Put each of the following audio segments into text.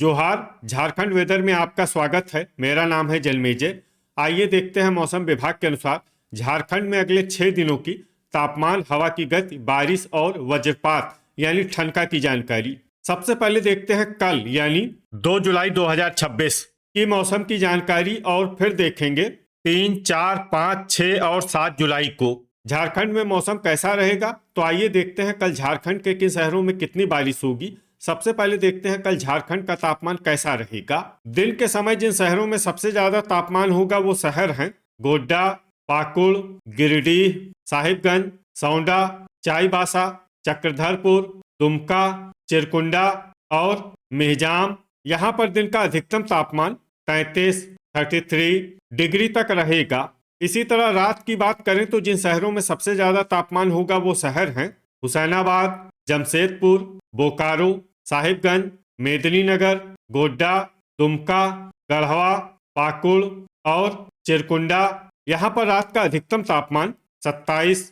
जोहार। झारखंड वेदर में आपका स्वागत है। मेरा नाम है जलमेजय। आइए देखते हैं मौसम विभाग के अनुसार झारखंड में अगले 6 दिनों की तापमान, हवा की गति, बारिश और वज्रपात यानी ठनका की जानकारी। सबसे पहले देखते हैं कल यानी 2 जुलाई 2026 की मौसम की जानकारी और फिर देखेंगे 3, 4, 5, 6 और 7 जुलाई को झारखंड में मौसम कैसा रहेगा। तो आइए देखते हैं कल झारखंड के किन शहरों में कितनी बारिश होगी। सबसे पहले देखते हैं कल झारखंड का तापमान कैसा रहेगा। दिन के समय जिन शहरों में सबसे ज्यादा तापमान होगा वो शहर हैं गोड्डा, पाकुड़, गिरिडीह, साहिबगंज, सौंडा, चाईबासा, चक्रधरपुर, दुमका, चिरकुंडा और मेहजाम। यहाँ पर दिन का अधिकतम तापमान 33 डिग्री तक रहेगा। इसी तरह रात की बात करें तो जिन शहरों में सबसे ज्यादा तापमान होगा वो शहर हैं हुसैनाबाद, जमशेदपुर, बोकारो, साहिबगंज, मेदिनीनगर, गोड्डा, दुमका, गढ़वा, पाकुड़ और चिरकुंडा। यहाँ पर रात का अधिकतम तापमान 27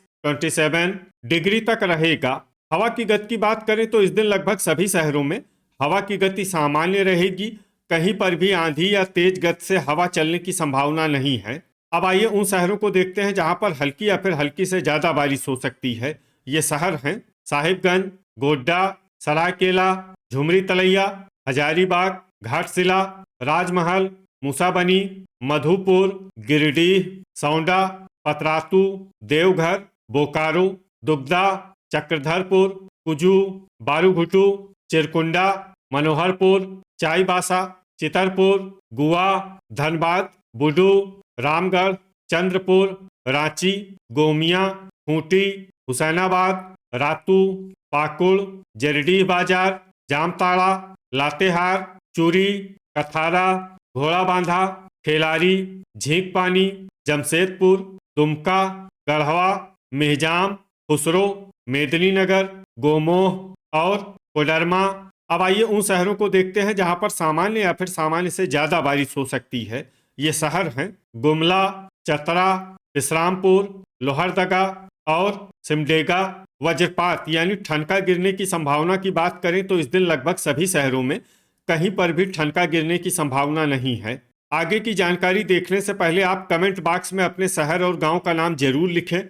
डिग्री तक रहेगा। हवा की गति की बात करें तो इस दिन लगभग सभी शहरों में हवा की गति सामान्य रहेगी। कहीं पर भी आंधी या तेज गति से हवा चलने की संभावना नहीं है। अब आइए उन शहरों को देखते हैं जहां पर हल्की या फिर हल्की से ज्यादा बारिश हो सकती है। ये शहर हैं साहिबगंज, गोड्डा, सरायकेला, झुमरी तलैया, हजारीबाग, घाटशिला, राजमहल, मूसाबनी, मधुपुर, गिरिडीह, सौंडा, पतरातू, देवघर, बोकारो, दुगदा, चक्रधरपुर, कुजू, बारूघुटू, चिरकुंडा, मनोहरपुर, चाईबासा, चितरपुर, गुआ, धनबाद, बुडू, रामगढ़, चंद्रपुर, रांची, गोमिया, खूंटी, हुसैनाबाद, रातू, पाकुड़, जरडीह बाजार, जामताड़ा, लातेहार, चूरी, कथारा, घोड़ाबांधा, खेलारी, झींकपानी, जमशेदपुर, दुमका, गढ़वा, मेहजाम, खुसरो, मेदिनीनगर, गोमोह और कोडरमा। अब आइए उन शहरों को देखते हैं जहां पर सामान्य या फिर सामान्य से ज्यादा बारिश हो सकती है। ये शहर हैं गुमला, चतरा, विश्रामपुर, लोहरदगा और सिमडेगा। वज्रपात यानी ठनका गिरने की संभावना की बात करें तो इस दिन लगभग सभी शहरों में कहीं पर भी ठनका गिरने की संभावना नहीं है। आगे की जानकारी देखने से पहले आप कमेंट बॉक्स में अपने शहर और गांव का नाम जरूर लिखें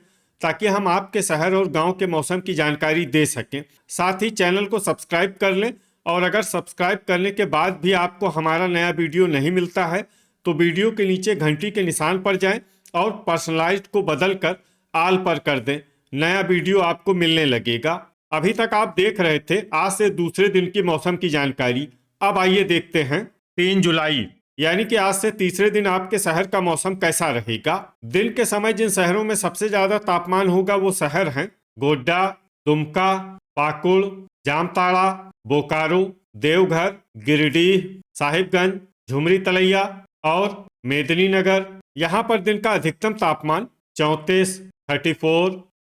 ताकि हम आपके शहर और गांव के मौसम की जानकारी दे सकें। साथ ही चैनल को सब्सक्राइब कर लें और अगर सब्सक्राइब करने के बाद भी आपको हमारा नया वीडियो नहीं मिलता है तो वीडियो के नीचे घंटी के निशान पर जाएं और पर्सनलाइज्ड को बदल कर आल पर कर दें। नया वीडियो आपको मिलने लगेगा। अभी तक आप देख रहे थे आज से दूसरे दिन की मौसम की जानकारी। अब आइए देखते हैं 3 जुलाई यानी कि आज से तीसरे दिन आपके शहर का मौसम कैसा रहेगा। दिन के समय जिन शहरों में सबसे ज्यादा तापमान होगा वो शहर हैं गोड्डा, दुमका, पाकुड़, जामताड़ा, बोकारो, देवघर, गिरिडीह, साहिबगंज, झुमरी तलैया और मेदिनीनगर। यहाँ पर दिन का अधिकतम तापमान 34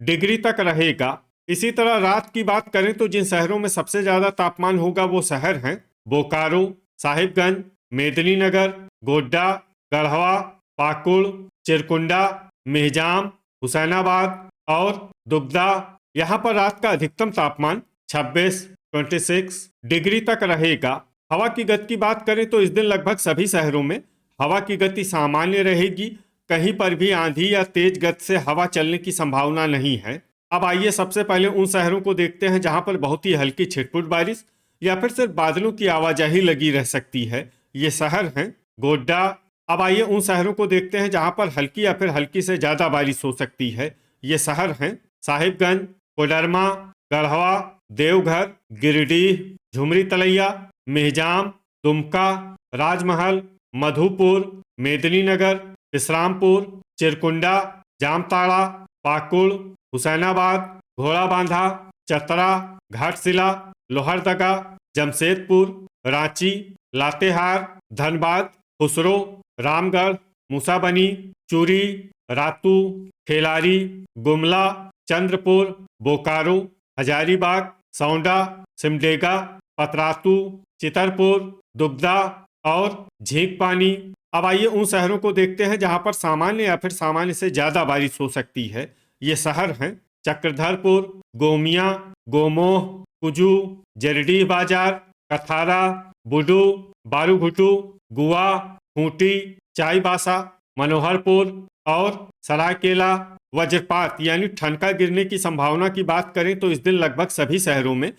डिग्री तक रहेगा। इसी तरह रात की बात करें तो जिन शहरों में सबसे ज्यादा तापमान होगा वो शहर हैं बोकारो, साहिबगंज, मेदिनीनगर, गोड्डा, गढ़वा, पाकुड़, चिरकुंडा, मेहजाम, हुसैनाबाद और दुगदा। यहाँ पर रात का अधिकतम तापमान 26 डिग्री तक रहेगा। हवा की गति की बात करें तो इस दिन लगभग सभी शहरों में हवा की गति सामान्य रहेगी। कहीं पर भी आंधी या तेज गति से हवा चलने की संभावना नहीं है। अब आइए सबसे पहले उन शहरों को देखते हैं जहां पर बहुत ही हल्की छिटपुट बारिश या फिर सिर्फ बादलों की आवाजाही लगी रह सकती है। ये शहर हैं गोड्डा। अब आइए उन शहरों को देखते हैं जहां पर हल्की या फिर हल्की से ज्यादा बारिश हो सकती है। ये शहर हैं साहिबगंज, कोडरमा, गढ़वा, देवघर, गिरिडीह, झुमरी तलैया, मेहजाम, दुमका, राजमहल, मधुपुर, मेदिनीनगर, विश्रामपुर, चिरकुंडा, जामताड़ा, पाकुड़, हुसैनाबाद, घोड़ाबांधा, चतरा, घाटशिला, लोहरदगा, जमशेदपुर, रांची, लातेहार, धनबाद, खुसरो, रामगढ़, मूसाबनी, चूरी, रातू, खेलारी, गुमला, चंद्रपुर, बोकारो, हजारीबाग, सौंडा, सिमडेगा, पतरातू, चितरपुर, दुगदा और झींकपानी। अब आइए उन शहरों को देखते हैं जहां पर सामान्य या फिर सामान्य से ज्यादा बारिश हो सकती है। ये शहर हैं चक्रधरपुर, गोमिया, गोमोह, कुजू, जरडीह बाजार, कथारा, बुडू, बारूघुटू, गुआ, खूंटी, चाईबासा, मनोहरपुर और सरायकेला। वज्रपात यानी ठनका गिरने की संभावना की बात करें तो इस दिन लगभग सभी शहरों में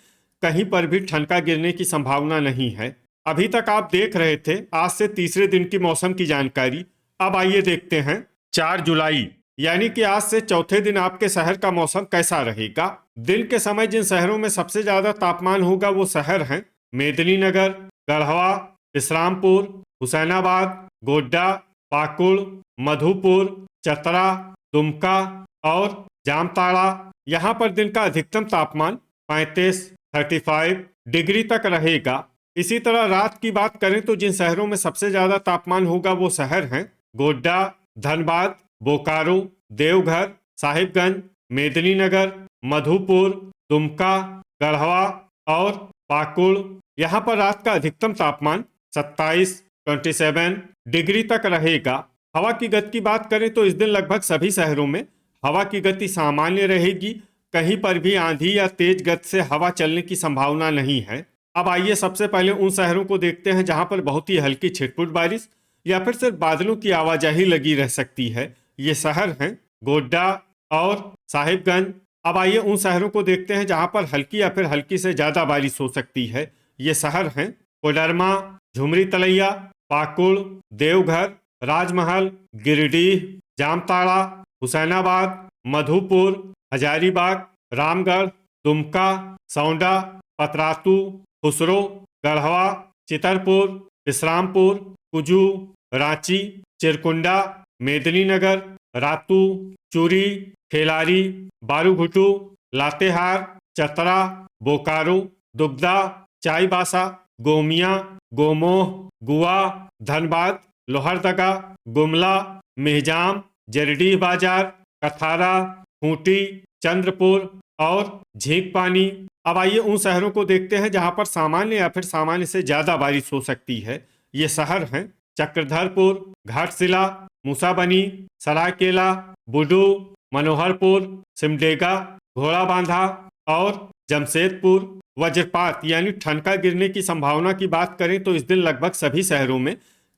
कहीं पर भी ठनका गिरने की संभावना नहीं है। अभी तक आप देख रहे थे आज से तीसरे दिन की मौसम की जानकारी। अब आइए देखते हैं 4 जुलाई यानी कि आज से चौथे दिन आपके शहर का मौसम कैसा रहेगा। दिन के समय जिन शहरों में सबसे ज्यादा तापमान होगा वो शहर हैं मेदिनीनगर, गढ़वा, इस्लामपुर, हुसैनाबाद, गोड्डा, पाकुड़, मधुपुर, चतरा, दुमका और जामताड़ा। यहाँ पर दिन का अधिकतम तापमान 35 डिग्री तक रहेगा। इसी तरह रात की बात करें तो जिन शहरों में सबसे ज्यादा तापमान होगा वो शहर हैं गोड्डा, धनबाद, बोकारो, देवघर, साहिबगंज, मेदिनीनगर, मधुपुर, दुमका, गढ़वा और पाकुड़। यहाँ पर रात का अधिकतम तापमान 27 डिग्री तक रहेगा। हवा की गति की बात करें तो इस दिन लगभग सभी शहरों में हवा की गति सामान्य रहेगी। कहीं पर भी आंधी या तेज गति से हवा चलने की संभावना नहीं है। अब आइए सबसे पहले उन शहरों को देखते हैं जहां पर बहुत ही हल्की छिटपुट बारिश या फिर सिर्फ बादलों की आवाजाही लगी रह सकती है। ये शहर हैं गोड्डा और साहिबगंज। अब आइए उन शहरों को देखते हैं जहां पर हल्की या फिर हल्की से ज्यादा बारिश हो सकती है। ये शहर हैं कोडरमा, झुमरी तलैया, पाकुड़, देवघर, राजमहल, गिरिडीह, जामताड़ा, हुसैनाबाद, मधुपुर, हजारीबाग, रामगढ़, दुमका, सौंडा, पतरातू, खुसरो, गढ़वा, चितरपुर, इस्लामपुर, कुजू, रांची, चिरकुंडा, मेदिनीनगर, रातू, चूरी, खेलारी, बारूघुटू, लातेहार, चतरा, बोकारो, दुगदा, चाईबासा, गोमिया, गोमोह, गुआ, धनबाद, लोहरदगा, गुमला, मेहजाम, जरडीह बाजार, कथारा, खूंटी, चंद्रपुर और झींकपानी। अब आइए उन शहरों को देखते हैं जहां पर सामान्य या फिर सामान्य से ज्यादा बारिश हो सकती है। ये शहर हैं चक्रधरपुर, घाटशिला, मूसाबनी, सरायकेला, बुडू, मनोहरपुर, सिमडेगा, घोड़ाबांधा और जमशेदपुर। वज्रपात यानी ठनका गिरने की संभावना की बात करें तो इस दिन लगभग सभी शहरों में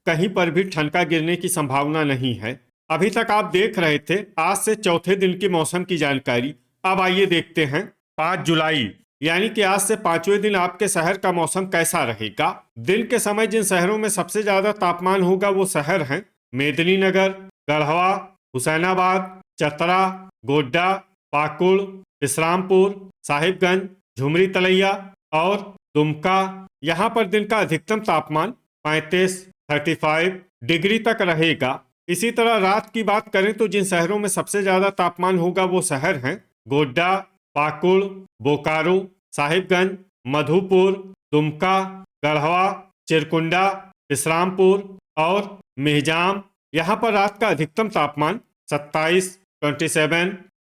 कहीं पर भी ठनका गिरने की संभावना नहीं है। अभी तक आप देख रहे थे आज से चौथे दिन की मौसम की जानकारी। अब आइए देखते हैं 5 जुलाई यानी कि आज से पांचवें दिन आपके शहर का मौसम कैसा रहेगा। दिन के समय जिन शहरों में सबसे ज्यादा तापमान होगा वो शहर हैं मेदिनीनगर, गढ़वा, हुसैनाबाद, चतरा, गोड्डा, पाकुड़, इस्लामपुर, साहिबगंज, झुमरी तलैया और दुमका। यहाँ पर दिन का अधिकतम तापमान 35 डिग्री तक रहेगा। इसी तरह रात की बात करें तो जिन शहरों में सबसे ज्यादा तापमान होगा वो शहर हैं गोड्डा, पाकुड़, बोकारो, साहिबगंज, मधुपुर, दुमका, गढ़वा, चिरकुंडा, इस्लामपुर और मेहजाम। यहाँ पर रात का अधिकतम तापमान 27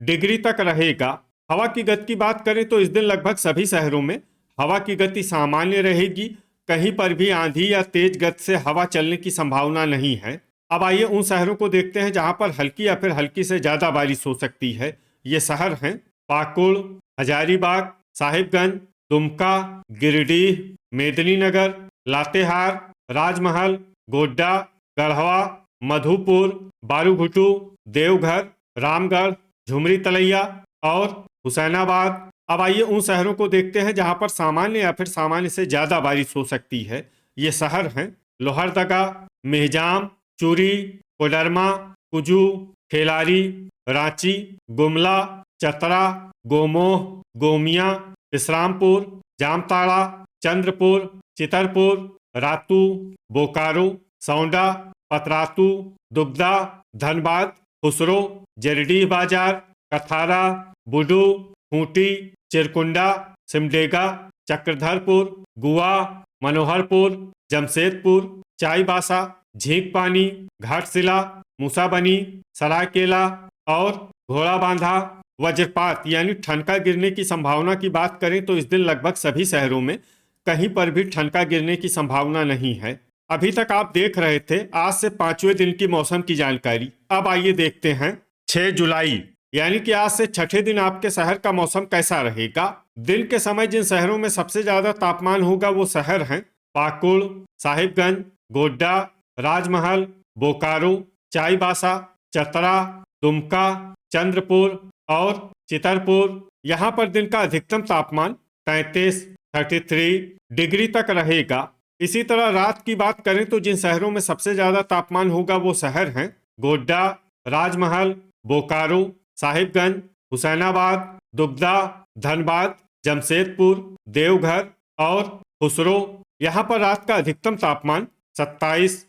डिग्री तक रहेगा। हवा की गति की बात करें तो इस दिन लगभग सभी शहरों में हवा की गति सामान्य रहेगी। कहीं पर भी आंधी या तेज गति से हवा चलने की संभावना नहीं है। अब आइए उन शहरों को देखते हैं जहां पर हल्की या फिर हल्की से ज्यादा बारिश हो सकती है। ये शहर हैं पाकुड़, हजारीबाग, साहिबगंज, दुमका, गिरिडीह, मेदिनीनगर, लातेहार, राजमहल, गोड्डा, गढ़वा, मधुपुर, बारूघुटू, देवघर, रामगढ़, झुमरी तलैया और हुसैनाबाद। अब आइए उन शहरों को देखते हैं जहां पर सामान्य या फिर सामान्य से ज्यादा बारिश हो सकती है। ये शहर हैं लोहरदगा, मेहजाम, चूरी, कोडरमा, कुजू, खेलारी, रांची, गुमला, चतरा, गोमोह, गोमिया, इस्लामपुर, जामताड़ा, चंद्रपुर, चितरपुर, रातू, बोकारो, सौंडा, पतरातू, दुगदा, धनबाद, खुसरो, जरडीह बाजार, कथारा, बुडू, खूंटी, चिरकुंडा, सिमडेगा, चक्रधरपुर, गुआ, मनोहरपुर, जमशेदपुर, चाईबासा, झींकपानी, घाटशिला, मूसाबनी, सरायकेला और घोड़ाबांधा। वज्रपात यानी ठनका गिरने की संभावना की बात करें तो इस दिन लगभग सभी शहरों में कहीं पर भी ठनका गिरने की संभावना नहीं है। अभी तक आप देख रहे थे आज से पांचवें दिन की मौसम की जानकारी। अब आइए देखते हैं 6 जुलाई यानी कि आज से छठे दिन आपके शहर का मौसम कैसा रहेगा। दिन के समय जिन शहरों में सबसे ज्यादा तापमान होगा वो शहर हैं पाकुड़, साहिबगंज, गोड्डा, राजमहल, बोकारो, चाईबासा, चतरा, दुमका, चंद्रपुर और चितरपुर। यहाँ पर दिन का अधिकतम तापमान 33 डिग्री तक रहेगा। इसी तरह रात की बात करें तो जिन शहरों में सबसे ज्यादा तापमान होगा वो शहर हैं गोड्डा, राजमहल, बोकारो, साहिबगंज, हुसैनाबाद, दुबदा, धनबाद, जमशेदपुर, देवघर और खुसरो। यहाँ पर रात का अधिकतम तापमान 27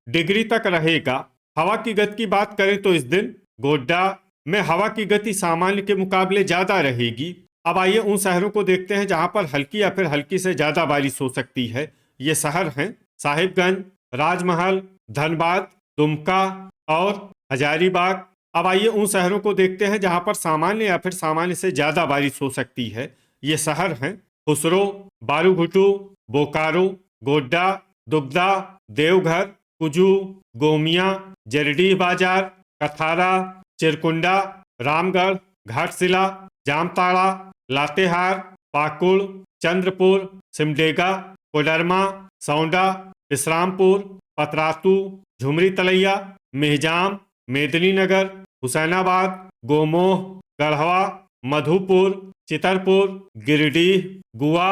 डिग्री तक रहेगा। हवा की गति की बात करें तो इस दिन गोड्डा में हवा की गति सामान्य के मुकाबले ज्यादा रहेगी। अब आइए उन शहरों को देखते हैं जहां पर हल्की या फिर हल्की से ज्यादा बारिश हो सकती है। ये शहर हैं साहिबगंज, राजमहल, धनबाद, दुमका और हजारीबाग। अब आइए उन शहरों को देखते हैं जहां पर सामान्य या फिर सामान्य से ज्यादा बारिश हो सकती है। ये शहर हैं खुसरो, बारूघुटू, बोकारो, गोड्डा, दुबदा, देवघर, कुजू, गोमिया, जरडीह बाजार, कथारा, चिरकुंडा, रामगढ़, घाटशिला, जामताड़ा, लातेहार, पाकुड़, चंद्रपुर, सिमडेगा, कोडरमा, सौंडा, विश्रामपुर, पतरातू, झुमरी तलैया, मेहजाम, मेदिनीनगर, हुसैनाबाद, गोमोह, गढ़वा, मधुपुर, चितरपुर, गिरिडीह, गुआ,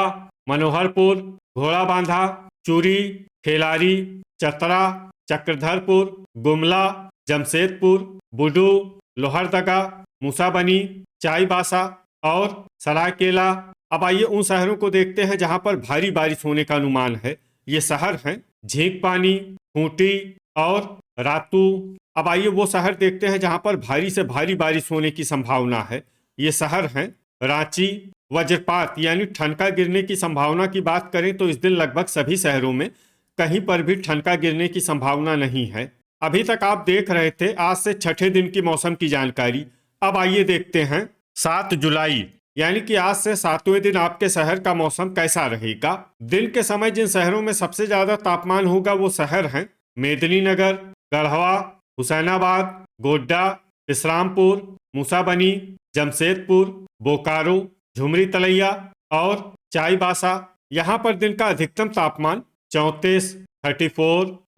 मनोहरपुर, घोड़ाबांधा, चूरी, खेलारी, चतरा, चक्रधरपुर, गुमला, जमशेदपुर, बुडू, लोहरदगा, मूसाबनी, चाईबासा और सरायकेला। अब आइए उन शहरों को देखते हैं जहां पर भारी बारिश होने का अनुमान है। ये शहर हैं झींकपानी, खूंटी और रातू। अब आइए वो शहर देखते हैं जहां पर भारी से भारी बारिश होने की संभावना है। ये शहर हैं रांची। वज्रपात यानी ठनका गिरने की संभावना की बात करें तो इस दिन लगभग सभी शहरों में कहीं पर भी ठनका गिरने की संभावना नहीं है। अभी तक आप देख रहे थे आज से छठे दिन की मौसम की जानकारी। अब आइए देखते हैं 7 जुलाई यानी कि आज से 7वें दिन आपके शहर का मौसम कैसा रहेगा। दिन के समय जिन शहरों में सबसे ज्यादा तापमान होगा वो शहर हैं मेदिनीनगर, गढ़वा, हुसैनाबाद, गोड्डा, विश्रामपुर, मूसाबनी, जमशेदपुर, बोकारो, झुमरी तलैया और चाईबासा। यहाँ पर दिन का अधिकतम तापमान 34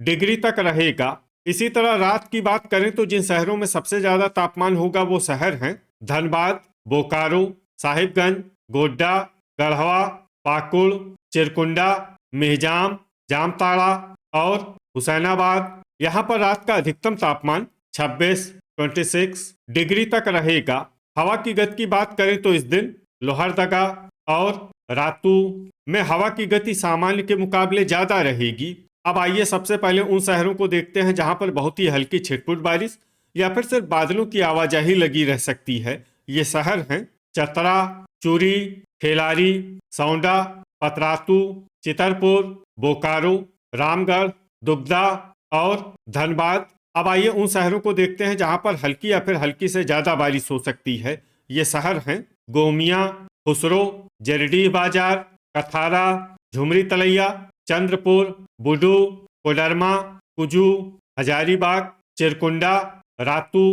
डिग्री तक रहेगा। इसी तरह रात की बात करें तो जिन शहरों में सबसे ज्यादा तापमान होगा वो शहर हैं धनबाद, बोकारो, साहिबगंज, गोड्डा, गढ़वा, पाकुड़, चिरकुंडा, मेहजाम, जामताड़ा और हुसैनाबाद। यहाँ पर रात का अधिकतम तापमान 26 डिग्री तक रहेगा। हवा की गति की बात करें तो इस दिन लोहरदगा और रातू में हवा की गति सामान्य के मुकाबले ज्यादा रहेगी। अब आइए सबसे पहले उन शहरों को देखते हैं जहां पर बहुत ही हल्की छिटपुट बारिश या फिर सिर्फ बादलों की आवाजाही लगी रह सकती है। ये शहर हैं चतरा, चूरी, खेलारी, सौंडा, पतरातू, चितरपुर, बोकारो, रामगढ़, दुबदा और धनबाद। अब आइए उन शहरों को देखते हैं जहां पर हल्की या फिर हल्की से ज्यादा बारिश हो सकती है। ये शहर हैं गोमिया, खुसरो, जरडीह बाजार, कथारा, झुमरी तलैया, चंद्रपुर, बुडू, कोडरमा, कुजू, हजारीबाग, चिरकुंडा, रातू,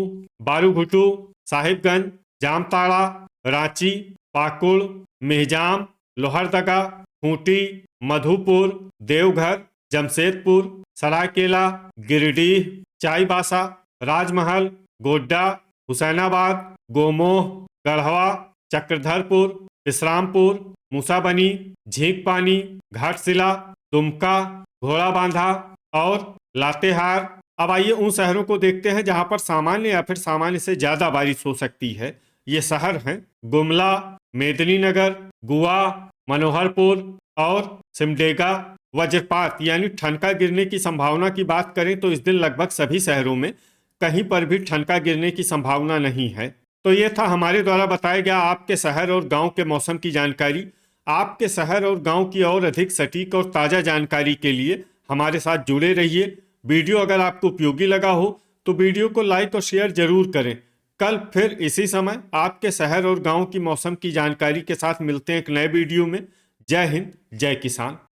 बारूघुटू, साहिबगंज, जामताड़ा, रांची, पाकुड़, मेहजाम, लोहरदगा, खूंटी, मधुपुर, देवघर, जमशेदपुर, सरायकेला, गिरिडीह, चाईबासा, राजमहल, गोड्डा, हुसैनाबाद, गोमोह, गढ़वा, चक्रधरपुर, विश्रामपुर, मूसाबनी, झींकपानी, घाटशिला, दुमका, घोड़ाबांधा और लातेहार। अब आइए उन शहरों को देखते हैं जहां पर सामान्य या फिर सामान्य से ज्यादा बारिश हो सकती है। ये शहर हैं गुमला, मेदिनीनगर, गुआ, मनोहरपुर और सिमडेगा। वज्रपात यानी ठनका गिरने की संभावना की बात करें तो इस दिन लगभग सभी शहरों में कहीं पर भी ठनका गिरने की संभावना नहीं है। तो ये था हमारे द्वारा बताया गया आपके शहर और गांव के मौसम की जानकारी। आपके शहर और गांव की और अधिक सटीक और ताज़ा जानकारी के लिए हमारे साथ जुड़े रहिए। वीडियो अगर आपको उपयोगी लगा हो तो वीडियो को लाइक और शेयर जरूर करें। कल फिर इसी समय आपके शहर और गांव की मौसम की जानकारी के साथ मिलते हैं एक नए वीडियो में। जय हिंद, जय किसान।